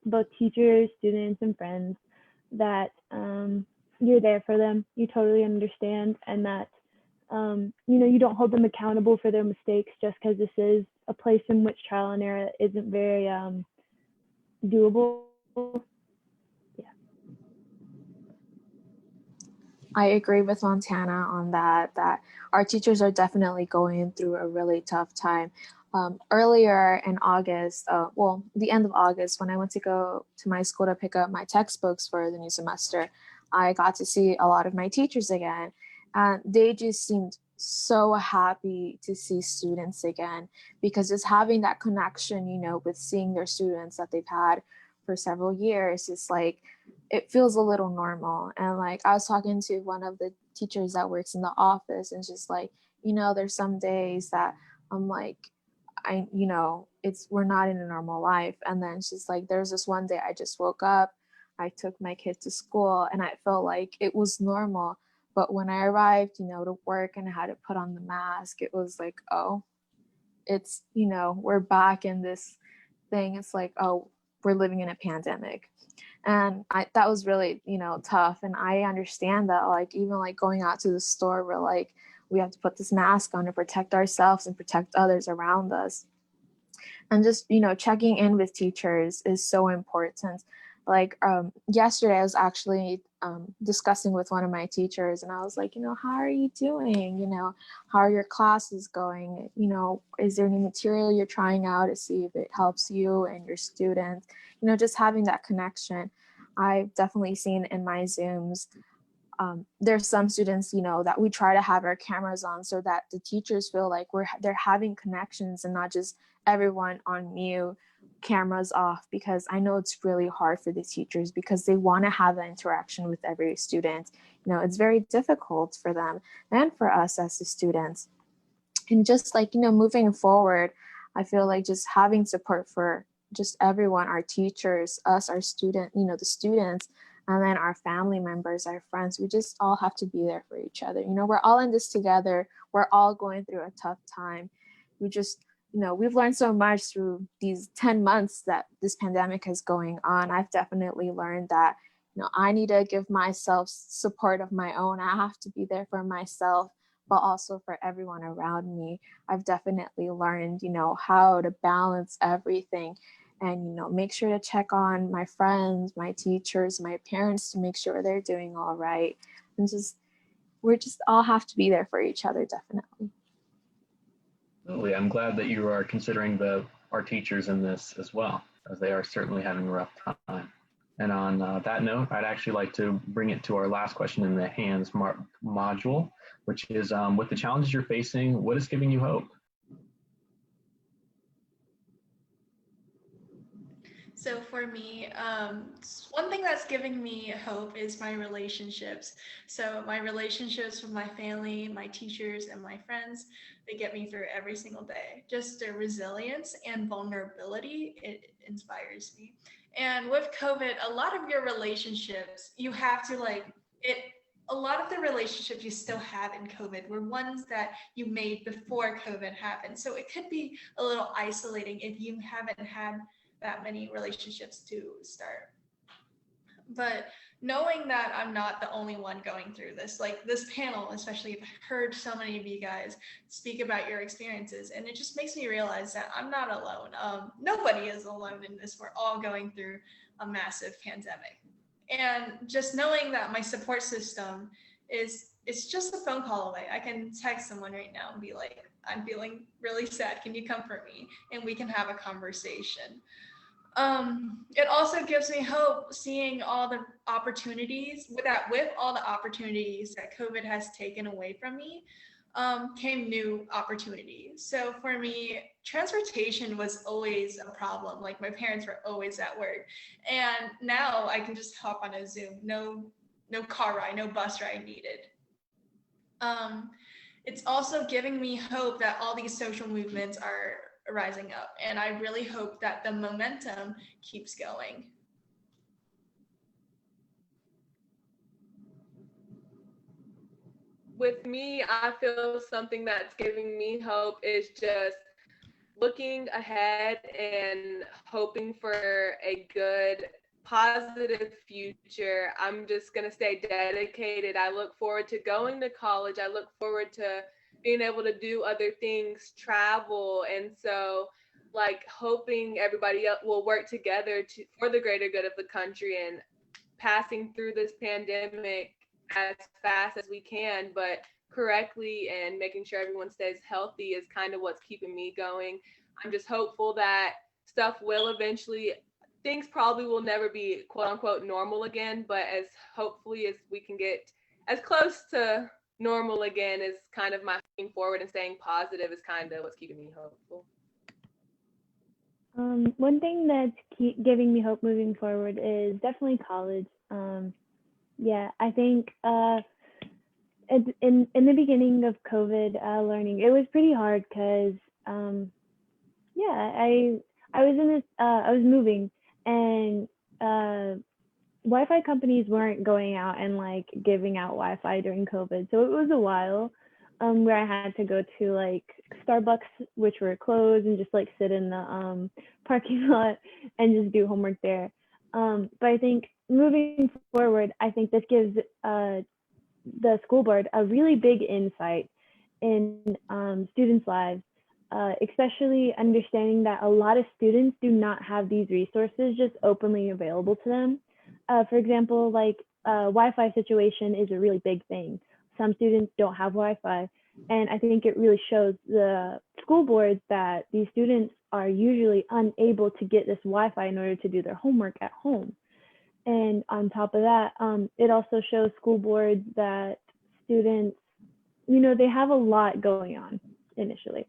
both teachers, students, and friends, that you're there for them, you totally understand, and that you don't hold them accountable for their mistakes just because this is a place in which trial and error isn't very doable. Yeah. I agree with Montana on that our teachers are definitely going through a really tough time. Earlier in August, well, the end of August, when I went to go to my school to pick up my textbooks for the new semester, I got to see a lot of my teachers again. And they just seemed so happy to see students again, because just having that connection, with seeing their students that they've had for several years, it's like, it feels a little normal. And like, I was talking to one of the teachers that works in the office, and just like, there's some days that I'm like, we're not in a normal life. And then she's like, there's this one day I just woke up, I took my kid to school, and I felt like it was normal. But when I arrived, to work, and I had to put on the mask, it was like, oh, it's, we're back in this thing. It's like, oh, we're living in a pandemic. And that was really, tough. And I understand that, like, even like going out to the store, we're like, we have to put this mask on to protect ourselves and protect others around us. And just, checking in with teachers is so important. Like, yesterday I was actually discussing with one of my teachers, and I was like, how are you doing? How are your classes going? Is there any material you're trying out to see if it helps you and your students? Just having that connection. I've definitely seen in my Zooms, there's some students, that we try to have our cameras on so that the teachers feel like they're having connections, and not just everyone on mute, cameras off, because I know it's really hard for the teachers, because they want to have that interaction with every student. It's very difficult for them and for us as the students. And just like, moving forward, I feel like just having support for just everyone, our teachers, us, our student, the students, and then our family members, our friends, we just all have to be there for each other. We're all in this together. We're all going through a tough time. We just, we've learned so much through these 10 months that this pandemic is going on. I've definitely learned that, I need to give myself support of my own. I have to be there for myself, but also for everyone around me. I've definitely learned, how to balance everything, and, make sure to check on my friends, my teachers, my parents, to make sure they're doing all right. And we're just all have to be there for each other, definitely. Absolutely. I'm glad that you are considering our teachers in this as well, as they are certainly having a rough time. And on that note, I'd actually like to bring it to our last question in the hands module, which is, with the challenges you're facing, what is giving you hope? So for me, one thing that's giving me hope is my relationships. So my relationships with my family, my teachers, and my friends, they get me through every single day. Just their resilience and vulnerability, it inspires me. And with COVID, a lot of your relationships, you have to a lot of the relationships you still have in COVID were ones that you made before COVID happened. So it could be a little isolating if you haven't had that many relationships to start. But knowing that I'm not the only one going through this, like this panel, especially, I've heard so many of you guys speak about your experiences, and it just makes me realize that I'm not alone. Nobody is alone in this. We're all going through a massive pandemic. And just knowing that my support system it's just a phone call away. I can text someone right now and be like, I'm feeling really sad. Can you comfort me? And we can have a conversation. It also gives me hope seeing all the opportunities with all the opportunities that COVID has taken away from me, came new opportunities. So for me, transportation was always a problem. Like my parents were always at work, and now I can just hop on a Zoom. No car ride, no bus ride needed. It's also giving me hope that all these social movements are rising up, and I really hope that the momentum keeps going. With me, I feel something that's giving me hope is just looking ahead and hoping for a good, positive future. I'm just going to stay dedicated. I look forward to going to college. I look forward to being able to do other things, travel. And so, like, hoping everybody else will work together for the greater good of the country, and passing through this pandemic as fast as we can, but correctly and making sure everyone stays healthy is kind of what's keeping me going. I'm just hopeful that stuff will eventually, things probably will never be quote unquote normal again, but as hopefully as we can get as close to normal again is kind of my looking forward, and staying positive is kind of what's keeping me hopeful. One thing that's giving me hope moving forward is definitely college. Yeah, I think in the beginning of COVID learning, it was pretty hard because I was in this I was moving, and Wi-Fi companies weren't going out and like giving out Wi-Fi during COVID, so it was a while where I had to go to like Starbucks, which were closed, and just like sit in the parking lot and just do homework there. But I think moving forward, I think this gives the school board a really big insight in students' lives, especially understanding that a lot of students do not have these resources just openly available to them. For example, like Wi-Fi situation is a really big thing. Some students don't have Wi-Fi, and I think it really shows the school boards that these students are usually unable to get this Wi-Fi in order to do their homework at home. And on top of that, it also shows school boards that students, they have a lot going on initially.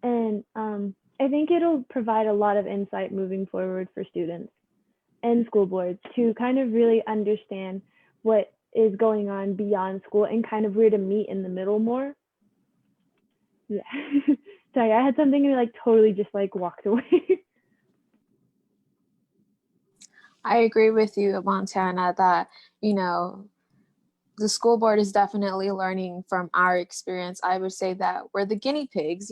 And I think it'll provide a lot of insight moving forward for students and school boards to kind of really understand what is going on beyond school and kind of where to meet in the middle more. Yeah. Sorry, I had something and like totally just like walked away. I agree with you, Montana, that, the school board is definitely learning from our experience. I would say that we're the guinea pigs,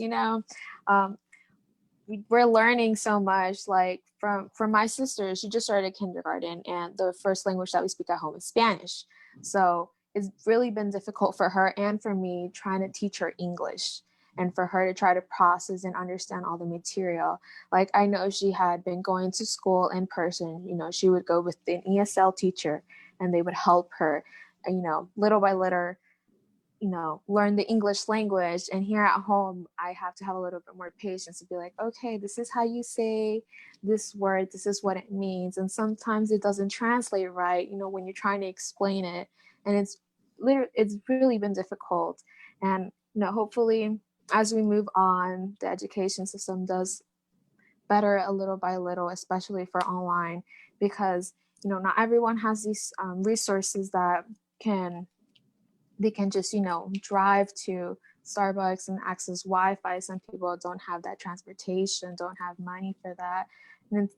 we're learning so much, like from my sister. She just started kindergarten, and the first language that we speak at home is Spanish. So it's really been difficult for her and for me trying to teach her English, and for her to try to process and understand all the material. Like, I know she had been going to school in person, she would go with an ESL teacher, and they would help her, little by little, learn the English language. And here at home, I have to have a little bit more patience to be like, okay, this is how you say this word, this is what it means. And sometimes it doesn't translate right, when you're trying to explain it. And it's really been difficult. And, hopefully as we move on, the education system does better a little by little, especially for online, because, not everyone has these resources that they can just, drive to Starbucks and access Wi-Fi. Some people don't have that transportation, don't have money for that. And it's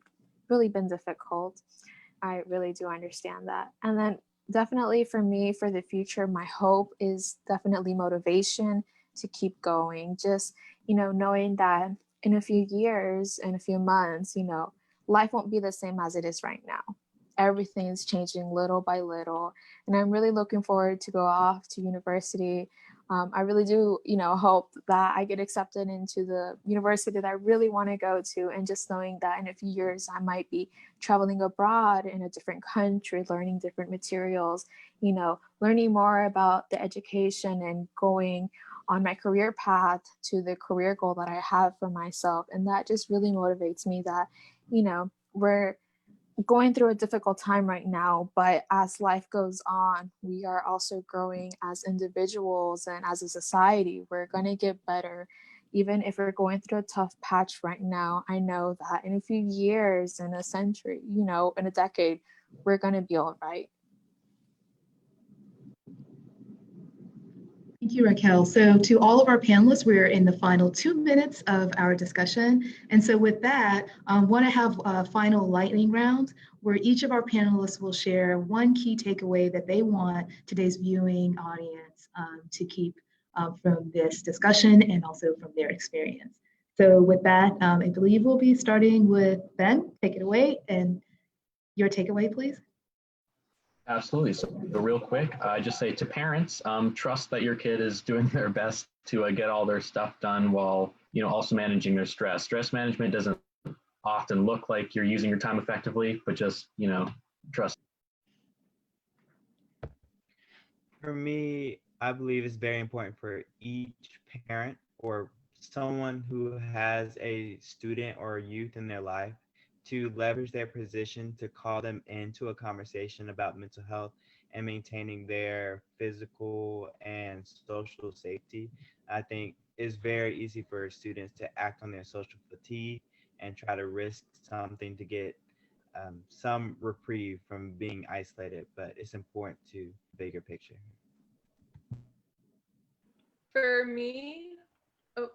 really been difficult. I really do understand that. And then definitely for me, for the future, my hope is definitely motivation to keep going. Just, knowing that in a few years, in a few months, life won't be the same as it is right now. Everything is changing little by little. And I'm really looking forward to go off to university. I really do, hope that I get accepted into the university that I really want to go to. And just knowing that in a few years, I might be traveling abroad in a different country, learning different materials, learning more about the education and going on my career path to the career goal that I have for myself. And that just really motivates me that, we're going through a difficult time right now, but as life goes on, we are also growing as individuals and as a society. We're going to get better. Even if we're going through a tough patch right now, I know that in a few years, in a century, in a decade, we're going to be all right. Thank you, Raquel. So to all of our panelists, we're in the final 2 minutes of our discussion. And so with that, I want to have a final lightning round where each of our panelists will share one key takeaway that they want today's viewing audience to keep from this discussion and also from their experience. So with that, I believe we'll be starting with Ben. Take it away, and your takeaway, please. Absolutely. So real quick, I just say to parents, trust that your kid is doing their best to get all their stuff done while, also managing their stress. Stress management doesn't often look like you're using your time effectively, but just, trust. for me, I believe it's very important for each parent or someone who has a student or youth in their life to leverage their position to call them into a conversation about mental health and maintaining their physical and social safety. I think it's very easy for students to act on their social fatigue and try to risk something to get some reprieve from being isolated, but it's important to bigger picture. For me, oh,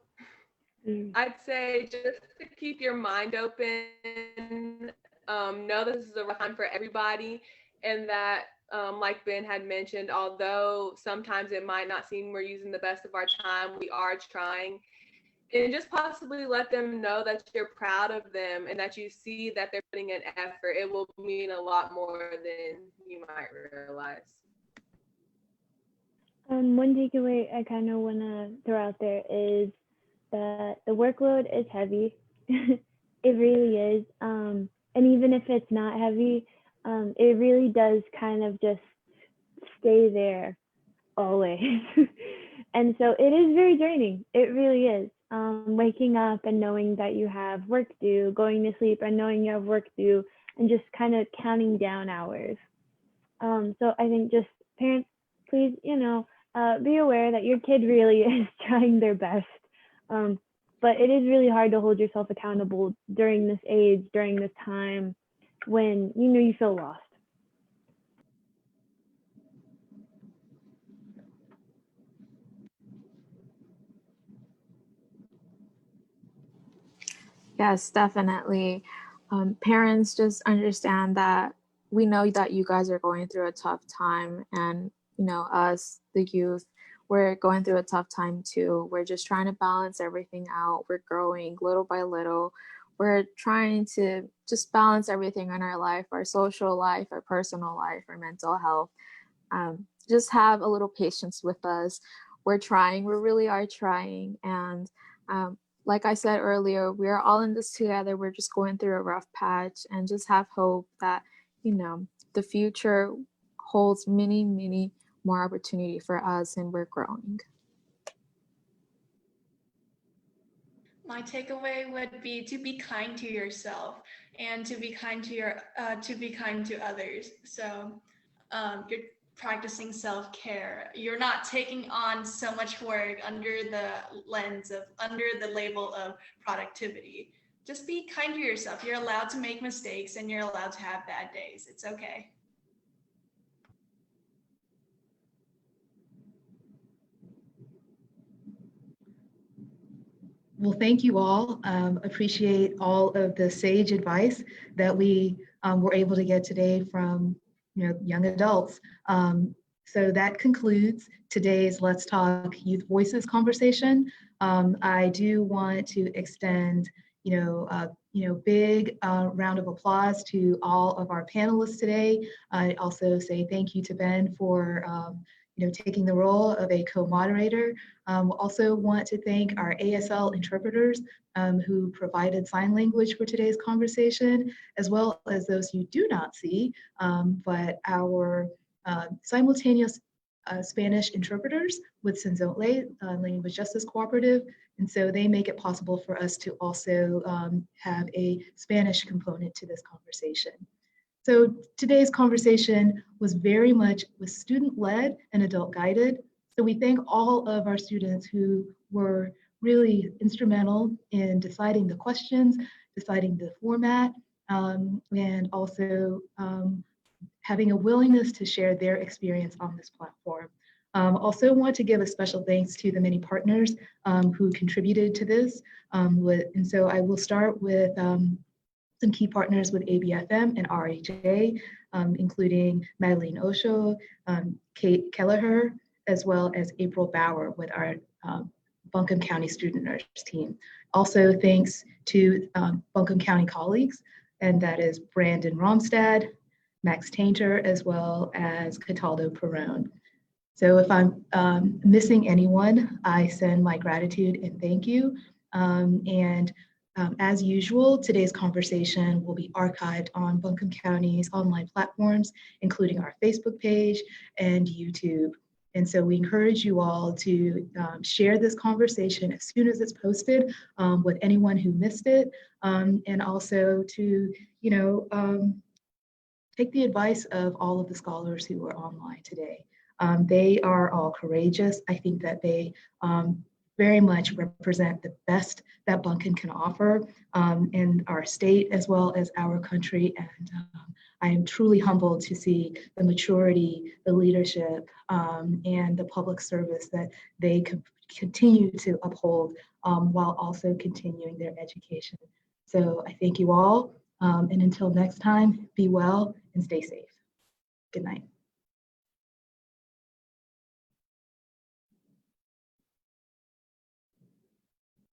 I'd say just to keep your mind open. Know this is a rough time for everybody, and that, like Ben had mentioned, although sometimes it might not seem we're using the best of our time, we are trying. And just possibly let them know that you're proud of them and that you see that they're putting an effort. It will mean a lot more than you might realize. One takeaway I kind of want to throw out there is that the workload is heavy. It really is. And even if it's not heavy, it really does kind of just stay there always. And so it is very draining. It really is. Waking up and knowing that you have work due, going to sleep and knowing you have work due, and just kind of counting down hours. So I think just parents, please, be aware that your kid really is trying their best. But it is really hard to hold yourself accountable during this age, during this time when you feel lost. Yes, definitely. Parents, just understand that we know that you guys are going through a tough time, and us, the youth, we're going through a tough time too. We're just trying to balance everything out. We're growing little by little. We're trying to just balance everything in our life, our social life, our personal life, our mental health. Just have a little patience with us. We're trying. We really are trying, and like I said earlier, we're all in this together. We're just going through a rough patch, and just have hope that, the future holds many, many more opportunity for us, and we're growing. My takeaway would be to be kind to yourself and to be kind to others. So you're practicing self-care. You're not taking on so much work under the label of productivity. Just be kind to yourself. You're allowed to make mistakes and you're allowed to have bad days. It's okay. Well, thank you all. Appreciate all of the sage advice that we were able to get today from young adults. So that concludes today's Let's Talk Youth Voices conversation. I do want to extend big round of applause to all of our panelists today. I also say thank you to Ben for taking the role of a co-moderator. Also want to thank our ASL interpreters who provided sign language for today's conversation, as well as those you do not see, but our simultaneous Spanish interpreters with Senzotle Language Justice Cooperative. And so they make it possible for us to also have a Spanish component to this conversation. So today's conversation was very much student-led and adult-guided. So we thank all of our students who were really instrumental in deciding the questions, deciding the format, and also having a willingness to share their experience on this platform. Also want to give a special thanks to the many partners who contributed to this. And so I will start with some key partners with ABFM and RHA, including Madeline Osho, Kate Kelleher, as well as April Bauer with our Buncombe County Student Nurse team. Also thanks to Buncombe County colleagues, and that is Brandon Romstad, Max Tainter, as well as Cataldo Perone. So if I'm missing anyone, I send my gratitude and thank you. As usual, today's conversation will be archived on Buncombe County's online platforms, including our Facebook page and YouTube. And so we encourage you all to share this conversation as soon as it's posted with anyone who missed it, and also to, take the advice of all of the scholars who were online today. They are all courageous. I think that they very much represent the best that Buncombe can offer in our state as well as our country. And I am truly humbled to see the maturity, the leadership, and the public service that they continue to uphold while also continuing their education. So I thank you all. And until next time, be well and stay safe. Good night.